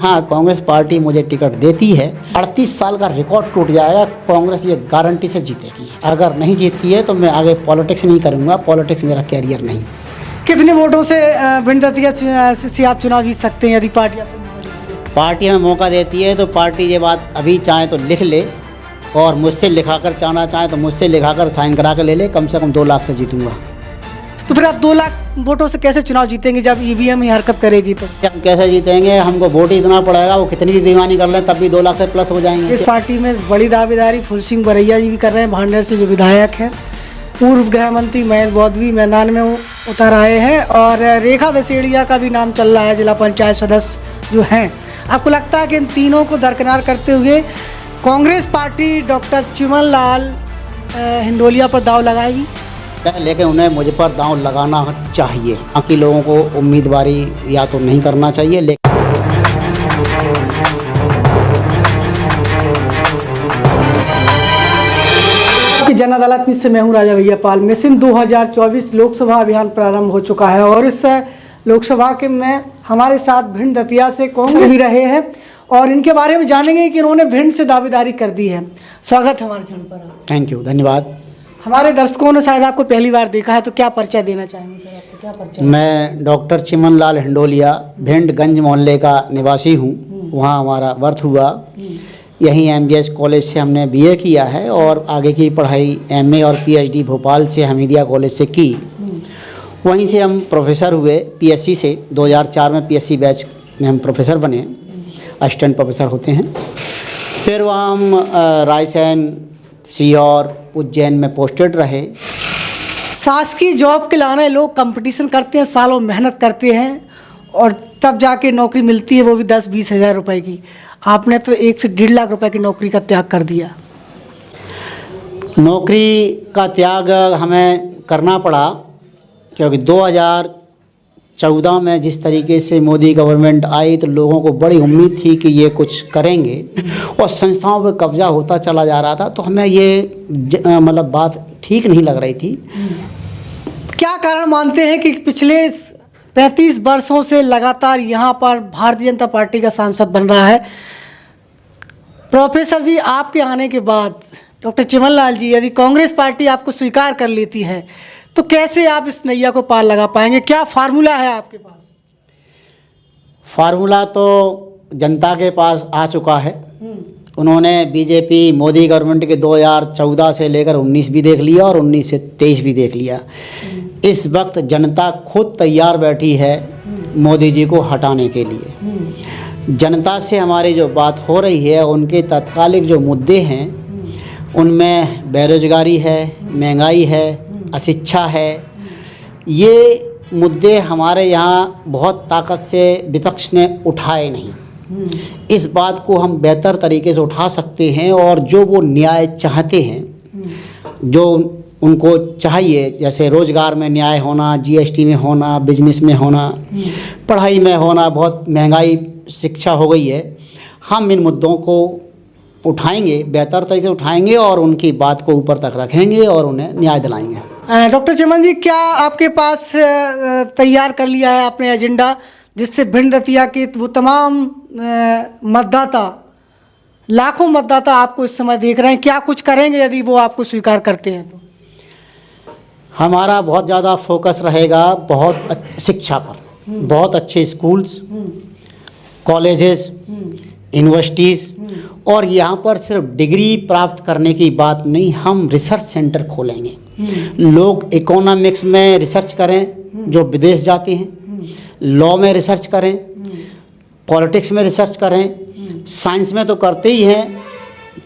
हाँ, कांग्रेस पार्टी मुझे टिकट देती है। 38 साल का रिकॉर्ड टूट जाएगा। कांग्रेस ये गारंटी से जीतेगी। अगर नहीं जीतती है तो मैं आगे पॉलिटिक्स नहीं करूँगा। पॉलिटिक्स मेरा कैरियर नहीं। कितने वोटों से भिंड दतिया से आप चुनाव जीत सकते हैं यदि पार्टी हमें मौका देती है? तो पार्टी ये बात अभी चाहे तो लिख ले और मुझसे लिखाकर चाहना चाहे तो मुझसे लिखाकर साइन करा कर ले ले। कम से कम 2 लाख से जीतूंगा। तो फिर आप 2 लाख वोटों से कैसे चुनाव जीतेंगे जब ईवीएम ही हरकत करेगी? तो हम कैसे जीतेंगे? हमको वोट ही इतना पड़ेगा, वो कितनी भी बेईमानी कर लें तब भी 2 लाख से प्लस हो जाएंगे। इस पार्टी में बड़ी दावेदारी फूल सिंह बरैया जी भी कर रहे हैं, भांडेर से जो विधायक हैं। पूर्व गृह मंत्री महेंद्र बौद्ध भी मैदान में उतर आए हैं और रेखा वसेड़िया का भी नाम चल रहा है, जिला पंचायत सदस्य जो हैं। आपको लगता है कि इन तीनों को दरकिनार करते हुए कांग्रेस पार्टी डॉक्टर चिमन लाल हिंडोलिया पर दांव लगाएगी? लेकिन उन्हें मुझ पर दांव लगाना चाहिए। बाकी लोगों को उम्मीदवारी या तो नहीं करना चाहिए। लेकिन जन अदालत से मैं हूं राजा भैया पाल। मिशन 2024 लोकसभा अभियान प्रारंभ हो चुका है और इस लोकसभा के में हमारे साथ भिंड दतिया से कांग्रेस भी रहे हैं और इनके बारे में जानेंगे कि इन्होंने भिंड से दावेदारी कर दी है। स्वागत है हमारे चैनल पर। थैंक यू, धन्यवाद। हमारे दर्शकों ने शायद आपको पहली बार देखा है, तो क्या परिचय देना चाहेंगे सर? आपको क्या परिचय? मैं डॉक्टर चिमन लाल हिंडोलिया भिंड-गंज मोहल्ले का निवासी हूँ। वहाँ हमारा बर्थ हुआ। यहीं MBS कॉलेज से हमने BA किया है और आगे की पढ़ाई MA और PhD भोपाल से हमीदिया कॉलेज से की। वहीं से हम प्रोफेसर हुए PSC से। 2004 में PSC बैच में हम प्रोफेसर बने, असिस्टेंट प्रोफेसर होते हैं। फिर वहाँ हम रायसेन, सीहोर, उज्जैन में पोस्टेड रहे। शासकीय जॉब के लाने लोग कंपटीशन करते हैं, सालों मेहनत करते हैं और तब जाके नौकरी मिलती है, वो भी 10-20 हज़ार रुपए की। आपने तो 1 से 1.5 लाख रुपए की नौकरी का त्याग कर दिया। नौकरी का त्याग हमें करना पड़ा क्योंकि 2014 में जिस तरीके से मोदी गवर्नमेंट आई तो लोगों को बड़ी उम्मीद थी कि ये कुछ करेंगे और संस्थाओं पर कब्जा होता चला जा रहा था। तो हमें ये मतलब बात ठीक नहीं लग रही थी। क्या कारण मानते हैं कि पिछले 35 वर्षों से लगातार यहाँ पर भारतीय जनता पार्टी का सांसद बन रहा है? प्रोफेसर जी, आपके आने के बाद डॉक्टर चिमन लाल जी, यदि कांग्रेस पार्टी आपको स्वीकार कर लेती है तो कैसे आप इस नैया को पार लगा पाएंगे? क्या फार्मूला है आपके पास? फार्मूला तो जनता के पास आ चुका है। उन्होंने बीजेपी मोदी गवर्नमेंट के 2014 से लेकर 19 भी देख लिया और 19 से 23 भी देख लिया। इस वक्त जनता खुद तैयार बैठी है मोदी जी को हटाने के लिए। जनता से हमारी जो बात हो रही है, उनके तात्कालिक जो मुद्दे हैं उनमें बेरोजगारी है, महंगाई है, अशिक्षा है। ये मुद्दे हमारे यहाँ बहुत ताकत से विपक्ष ने उठाए नहीं। इस बात को हम बेहतर तरीके से उठा सकते हैं और जो वो न्याय चाहते हैं, जो उनको चाहिए, जैसे रोज़गार में न्याय होना, GST में होना, बिजनेस में होना, पढ़ाई में होना, बहुत महंगाई, शिक्षा हो गई है। हम इन मुद्दों को उठाएंगे, बेहतर तरीके से उठाएंगे और उनकी बात को ऊपर तक रखेंगे और उन्हें न्याय दिलाएंगे। डॉक्टर चिमन जी, क्या आपके पास तैयार कर लिया है आपने एजेंडा जिससे भिंड दतिया के वो तमाम मतदाता, लाखों मतदाता आपको इस समय देख रहे हैं, क्या कुछ करेंगे यदि वो आपको स्वीकार करते हैं तो? हमारा बहुत ज़्यादा फोकस रहेगा बहुत शिक्षा पर। बहुत अच्छे स्कूल्स, कॉलेजेस, यूनिवर्सिटीज़ और यहाँ पर सिर्फ डिग्री प्राप्त करने की बात नहीं, हम रिसर्च सेंटर खोलेंगे। लोग इकोनॉमिक्स में रिसर्च करें जो विदेश जाते हैं, लॉ में रिसर्च करें, पॉलिटिक्स में रिसर्च करें, साइंस में तो करते ही हैं,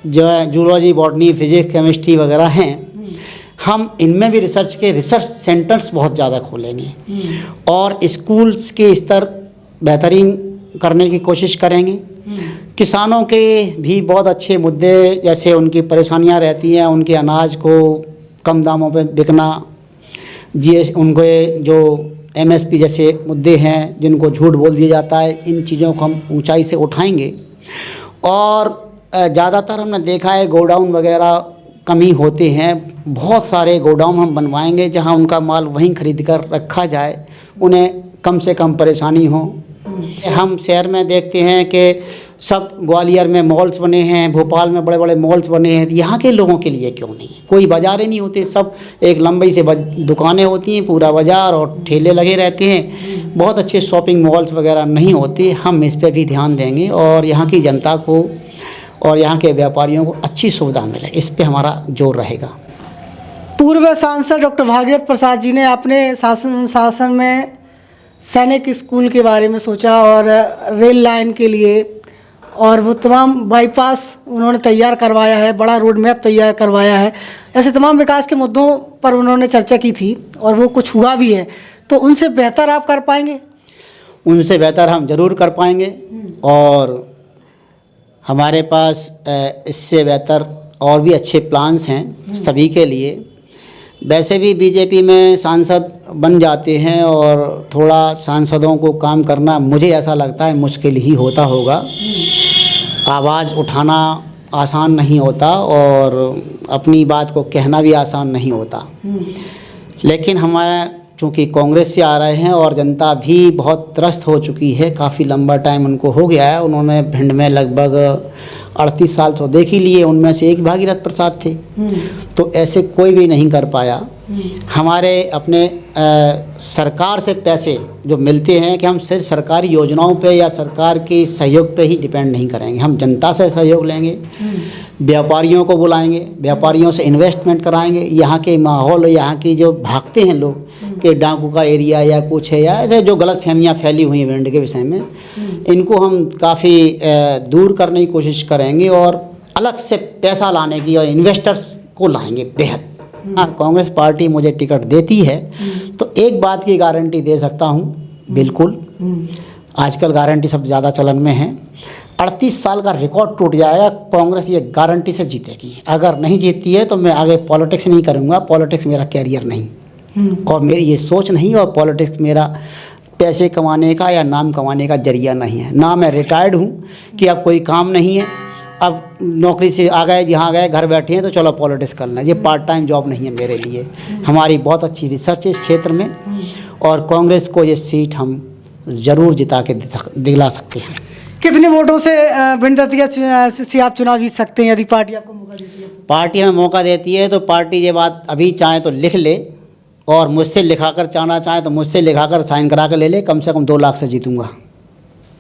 जो है जूलॉजी, बॉटनी, फिजिक्स, केमिस्ट्री वगैरह हैं। हम इनमें भी रिसर्च के रिसर्च सेंटर्स बहुत ज़्यादा खोलेंगे और स्कूल्स के स्तर बेहतरीन करने की कोशिश करेंगे। किसानों के भी बहुत अच्छे मुद्दे, जैसे उनकी परेशानियां रहती हैं, उनके अनाज को कम दामों पे बिकना, उनके जो MSP जैसे मुद्दे हैं जिनको झूठ बोल दिया जाता है, इन चीज़ों को हम ऊंचाई से उठाएंगे। और ज़्यादातर हमने देखा है गोडाउन वगैरह कमी होते हैं, बहुत सारे गोडाउन हम बनवाएंगे जहां उनका माल वहीं खरीद कर रखा जाए, उन्हें कम से कम परेशानी हो, हम शहर में देखते हैं कि सब ग्वालियर में मॉल्स बने हैं, भोपाल में बड़े बड़े मॉल्स बने हैं, यहाँ के लोगों के लिए क्यों नहीं? कोई बाज़ारें नहीं होते, सब एक लंबी से दुकानें होती हैं, पूरा बाज़ार और ठेले लगे रहते हैं, बहुत अच्छे शॉपिंग मॉल्स वगैरह नहीं होते। हम इस पर भी ध्यान देंगे और यहाँ की जनता को और यहाँ के व्यापारियों को अच्छी सुविधा मिले, इस पर हमारा जोर रहेगा। पूर्व सांसद डॉक्टर भागीरथ प्रसाद जी ने अपने शासन में सैनिक स्कूल के बारे में सोचा और रेल लाइन के लिए और वो तमाम बाईपास उन्होंने तैयार करवाया है, बड़ा रोड मैप तैयार करवाया है। ऐसे तमाम विकास के मुद्दों पर उन्होंने चर्चा की थी और वो कुछ हुआ भी है। तो उनसे बेहतर आप कर पाएंगे? उनसे बेहतर हम ज़रूर कर पाएंगे और हमारे पास इससे बेहतर और भी अच्छे प्लान्स हैं सभी के लिए। वैसे भी बीजेपी में सांसद बन जाते हैं और थोड़ा सांसदों को काम करना मुझे ऐसा लगता है मुश्किल ही होता होगा। आवाज़ उठाना आसान नहीं होता और अपनी बात को कहना भी आसान नहीं होता। लेकिन हमारा चूँकि कांग्रेस से आ रहे हैं और जनता भी बहुत त्रस्त हो चुकी है, काफ़ी लंबा टाइम उनको हो गया है। उन्होंने भिंड में लगभग 38 साल तो देख ही लिए, उनमें से एक भागीरथ प्रसाद थे। तो ऐसे कोई भी नहीं कर पाया। हमारे अपने सरकार से पैसे जो मिलते हैं कि हम सिर्फ सरकारी योजनाओं पे या सरकार के सहयोग पे ही डिपेंड नहीं करेंगे, हम जनता से सहयोग लेंगे, व्यापारियों को बुलाएंगे, व्यापारियों से इन्वेस्टमेंट कराएंगे। यहाँ के माहौल, यहाँ की जो भागते हैं लोग कि डाकू का एरिया या कुछ है, या ऐसे जो गलतफहमियाँ फैली हुई हैं भिंड के विषय में, इनको हम काफ़ी दूर करने की कोशिश करेंगे और अलग से पैसा लाने की और इन्वेस्टर्स को लाएंगे बेहद। हाँ, कांग्रेस पार्टी मुझे टिकट देती है तो एक बात की गारंटी दे सकता हूँ, बिल्कुल आजकल गारंटी सब ज़्यादा चलन में है, 38 साल का रिकॉर्ड टूट जाएगा, कांग्रेस ये गारंटी से जीतेगी। अगर नहीं जीतती है तो मैं आगे पॉलिटिक्स नहीं करूँगा, पॉलिटिक्स मेरा कैरियर नहीं और मेरी ये सोच नहीं, और पॉलिटिक्स मेरा पैसे कमाने का या नाम कमाने का जरिया नहीं है। ना मैं रिटायर्ड हूँ कि अब कोई काम नहीं है, अब नौकरी से आ गए, जहाँ गए घर बैठे हैं तो चलो पॉलिटिक्स करना, ये पार्ट टाइम जॉब नहीं है मेरे लिए। हमारी बहुत अच्छी रिसर्च है इस क्षेत्र में और कांग्रेस को ये सीट हम ज़रूर जिता के दिला सकते हैं। कितने वोटों से भिंड दतिया से आप चुनाव जीत सकते हैं यदि पार्टी आपको मौका देती है? पार्टी हमें मौका देती है तो पार्टी ये बात अभी चाहे तो लिख ले और मुझसे लिखाकर चाहना चाहे तो मुझसे लिखाकर साइन करा कर ले ले, कम से कम 2 लाख से जीतूंगा।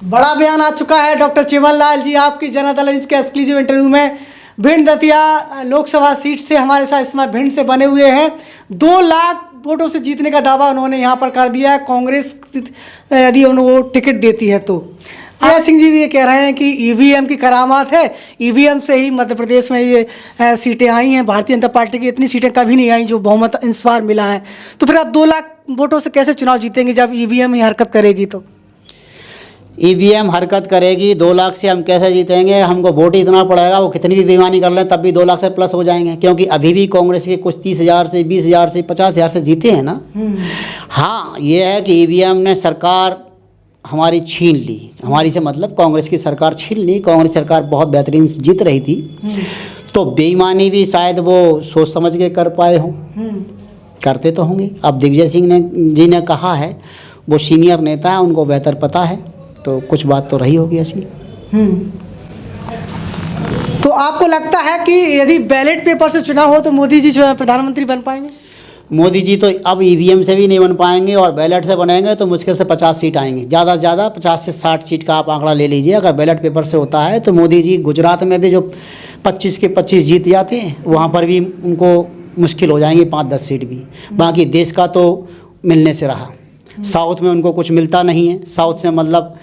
बड़ा बयान आ चुका है डॉक्टर चिमन लाल जी आपकी जनता दल न्यूज़ के एक्सक्लूसिव इंटरव्यू में। भिंड दतिया लोकसभा सीट से हमारे साथ इसमें भिंड से बने हुए हैं। 2 लाख वोटों से जीतने का दावा उन्होंने यहाँ पर कर दिया है, कांग्रेस यदि उनको टिकट देती है तो। अजय सिंह जी भी ये कह रहे हैं कि ईवीएम की करामात है, ईवीएम से ही मध्य प्रदेश में ये सीटें आई हैं। भारतीय जनता पार्टी की इतनी सीटें कभी नहीं आई जो बहुमत इस बार मिला है। तो फिर आप 2 लाख वोटों से कैसे चुनाव जीतेंगे जब ईवीएम ही हरकत करेगी? तो ईवीएम हरकत करेगी, 2 लाख से हम कैसे जीतेंगे? हमको वोट ही इतना पड़ेगा, वो कितनी भी बेईमानी कर लें तब भी 2 लाख से प्लस हो जाएंगे, क्योंकि अभी भी कांग्रेस के कुछ 30,000 से 20,000 से 50,000 से जीते हैं ना। हाँ, ये है कि ईवीएम ने सरकार हमारी छीन ली, हमारी से मतलब कांग्रेस की सरकार छीन ली। कांग्रेस सरकार बहुत बेहतरीन जीत रही थी, तो बेईमानी भी शायद वो सोच समझ के कर पाए हों, करते तो होंगे। अब दिग्विजय सिंह जी ने कहा है, वो सीनियर नेता है, उनको बेहतर पता है, तो कुछ बात तो रही होगी ऐसी। तो आपको लगता है कि यदि बैलेट पेपर से चुनाव हो तो मोदी जी प्रधानमंत्री बन पाएंगे? मोदी जी तो अब ईवीएम से भी नहीं बन पाएंगे और बैलेट से बनेंगे तो मुश्किल से 50 सीट आएंगी, ज़्यादा से ज़्यादा 50 से 60 सीट का आप आंकड़ा ले लीजिए। अगर बैलेट पेपर से होता है तो मोदी जी गुजरात में भी जो 25 के 25 जीत जाते हैं, वहाँ पर भी उनको मुश्किल हो जाएंगी 5-10 सीट भी। बाकी देश का तो मिलने से रहा, साउथ में उनको कुछ मिलता नहीं है। साउथ से मतलब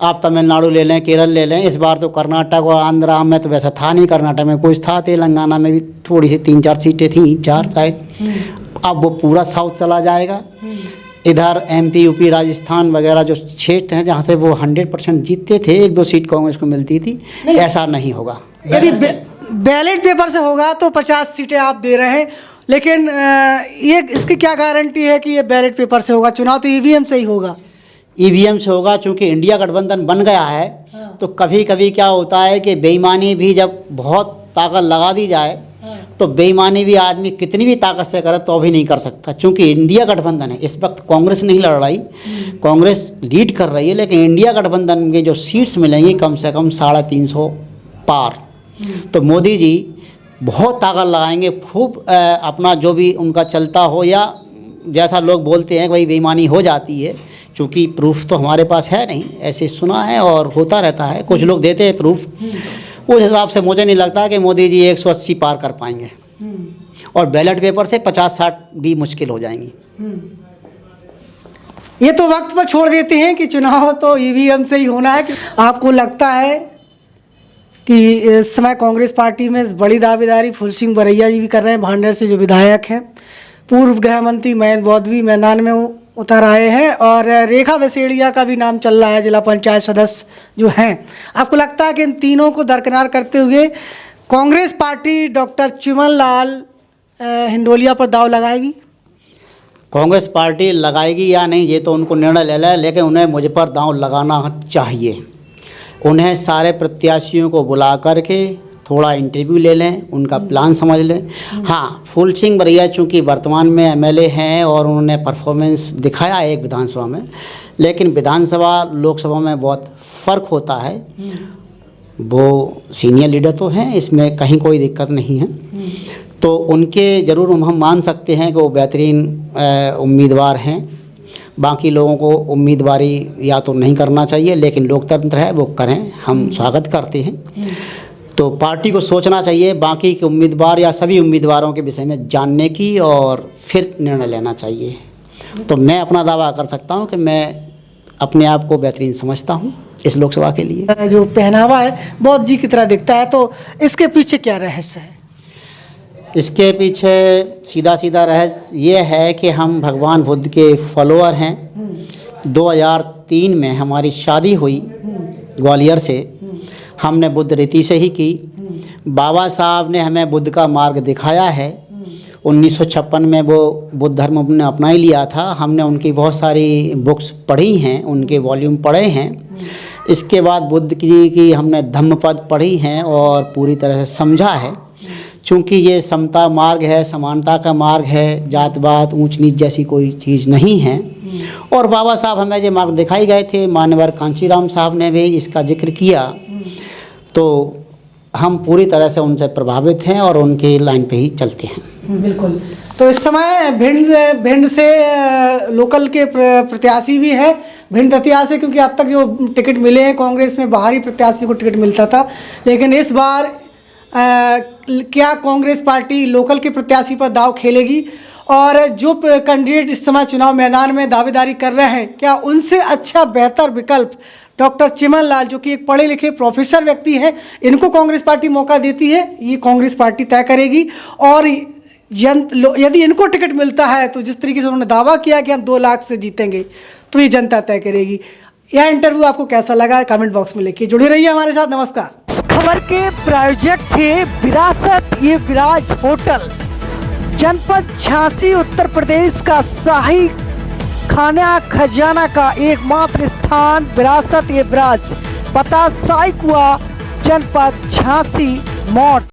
आप तमिलनाडु ले लें, केरल ले लें, इस बार तो कर्नाटक और आंध्रा में तो वैसा था नहीं, कर्नाटक में कुछ था, तेलंगाना में भी थोड़ी सी 3-4 सीटें थी, 4 शायद। अब वो पूरा साउथ चला जाएगा। इधर एमपी, यूपी, राजस्थान वगैरह जो क्षेत्र हैं जहाँ से वो 100% जीतते थे, 1-2 सीट कांग्रेस को मिलती थी, ऐसा नहीं होगा। यदि बैलेट पेपर से होगा तो 50 सीटें आप दे रहे हैं, लेकिन ये इसकी क्या गारंटी है कि ये बैलेट पेपर से होगा? चुनाव तो ईवीएम से ही होगा। ईवीएम से होगा, चूँकि इंडिया गठबंधन बन गया है। तो कभी कभी क्या होता है कि बेईमानी भी जब बहुत ताकत लगा दी जाए तो बेईमानी भी आदमी कितनी भी ताकत से करे तो भी नहीं कर सकता, क्योंकि इंडिया गठबंधन है। इस वक्त कांग्रेस नहीं लड़ रही, कांग्रेस लीड कर रही है, लेकिन इंडिया गठबंधन के जो सीट्स मिलेंगी कम से कम 350 पार। तो मोदी जी बहुत ताकत लगाएंगे, खूब अपना जो भी उनका चलता हो, या जैसा लोग बोलते हैं कि भाई बेईमानी हो जाती है, क्योंकि प्रूफ तो हमारे पास है नहीं, ऐसे सुना है और होता रहता है, कुछ लोग देते हैं प्रूफ। उस हिसाब से मुझे नहीं लगता कि मोदी जी 180 पार कर पाएंगे, और बैलेट पेपर से 50-60 भी मुश्किल हो जाएंगी। ये तो वक्त पर छोड़ देते हैं कि चुनाव तो ईवीएम से ही होना है। आपको लगता है कि इस समय कांग्रेस पार्टी में बड़ी दावेदारी फूल सिंह बरैया जी भी कर रहे हैं, भांडेर से जो विधायक हैं, पूर्व गृह मंत्री महेंद्र बौद्ध भी मैदान में उतर आए हैं, और रेखा वसेड़िया का भी नाम चल रहा है, जिला पंचायत सदस्य जो हैं। आपको लगता है कि इन तीनों को दरकिनार करते हुए कांग्रेस पार्टी डॉक्टर चिमन लाल हिंडोलिया पर दाव लगाएगी? कांग्रेस पार्टी लगाएगी या नहीं ये तो उनको निर्णय ले लें, लेकिन उन्हें मुझ पर दांव लगाना चाहिए। उन्हें सारे प्रत्याशियों को बुला करके थोड़ा इंटरव्यू ले लें, उनका प्लान समझ लें। हाँ, फूल सिंह बरैया चूँकि वर्तमान में एमएलए हैं और उन्होंने परफॉर्मेंस दिखाया एक विधानसभा में, लेकिन विधानसभा लोकसभा में बहुत फ़र्क होता है। वो सीनियर लीडर तो हैं, इसमें कहीं कोई दिक्कत नहीं है, तो उनके ज़रूर हम मान सकते हैं कि वो बेहतरीन उम्मीदवार हैं। बाकी लोगों को उम्मीदवारी या तो नहीं करना चाहिए, लेकिन लोकतंत्र है, वो करें, हम स्वागत करते हैं। तो पार्टी को सोचना चाहिए बाकी के उम्मीदवार या सभी उम्मीदवारों के विषय में जानने की, और फिर निर्णय लेना चाहिए। तो मैं अपना दावा कर सकता हूं कि मैं अपने आप को बेहतरीन समझता हूं इस लोकसभा के लिए। जो पहनावा है बौद्ध जी की तरह दिखता है, तो इसके पीछे क्या रहस्य है? इसके पीछे सीधा सीधा रहस्य ये है कि हम भगवान बुद्ध के फॉलोअर हैं। 2003 में हमारी शादी हुई ग्वालियर से, हमने बुद्ध रीति से ही की। बाबा साहब ने हमें बुद्ध का मार्ग दिखाया है। 1956 में वो बुद्ध धर्म ने अपना ही लिया था। हमने उनकी बहुत सारी बुक्स पढ़ी हैं, उनके वॉल्यूम पढ़े हैं। इसके बाद बुद्ध की हमने धम्मपद पढ़ी हैं और पूरी तरह से समझा है, चूँकि ये समता मार्ग है, समानता का मार्ग है, जात-पात ऊंच नीच जैसी कोई चीज़ नहीं है। और बाबा साहब हमें जो मार्ग दिखाई गए थे, मान्यवर कांचीराम साहब ने भी इसका जिक्र किया, तो हम पूरी तरह से उनसे प्रभावित हैं और उनकी लाइन पे ही चलते हैं। बिल्कुल। तो इस समय भिंड से लोकल के प्रत्याशी भी है, भिंड दतिया से, क्योंकि अब तक जो टिकट मिले हैं कांग्रेस में बाहरी प्रत्याशी को टिकट मिलता था, लेकिन इस बार क्या कांग्रेस पार्टी लोकल के प्रत्याशी पर दाव खेलेगी? और जो कैंडिडेट इस समय चुनाव मैदान में दावेदारी कर रहे हैं, क्या उनसे अच्छा बेहतर विकल्प डॉक्टर चिमन लाल, जो कि एक पढ़े लिखे प्रोफेसर व्यक्ति हैं, इनको कांग्रेस पार्टी मौका देती है? ये कांग्रेस पार्टी तय करेगी। और यदि इनको टिकट मिलता है तो जिस तरीके से उन्होंने दावा किया कि हम 2 लाख से जीतेंगे, तो ये जनता तय करेगी। यह इंटरव्यू आपको कैसा लगा कमेंट बॉक्स में लिखिए। जुड़े रहिए हमारे साथ। नमस्कार। खबर के प्रायोजक थे विरासत ये विराज होटल, जनपद झांसी उत्तर प्रदेश का शाही खाना खजाना का एकमात्र स्थान विरासत ये विराज, पता साई कुआ, जनपद झांसी, मौट।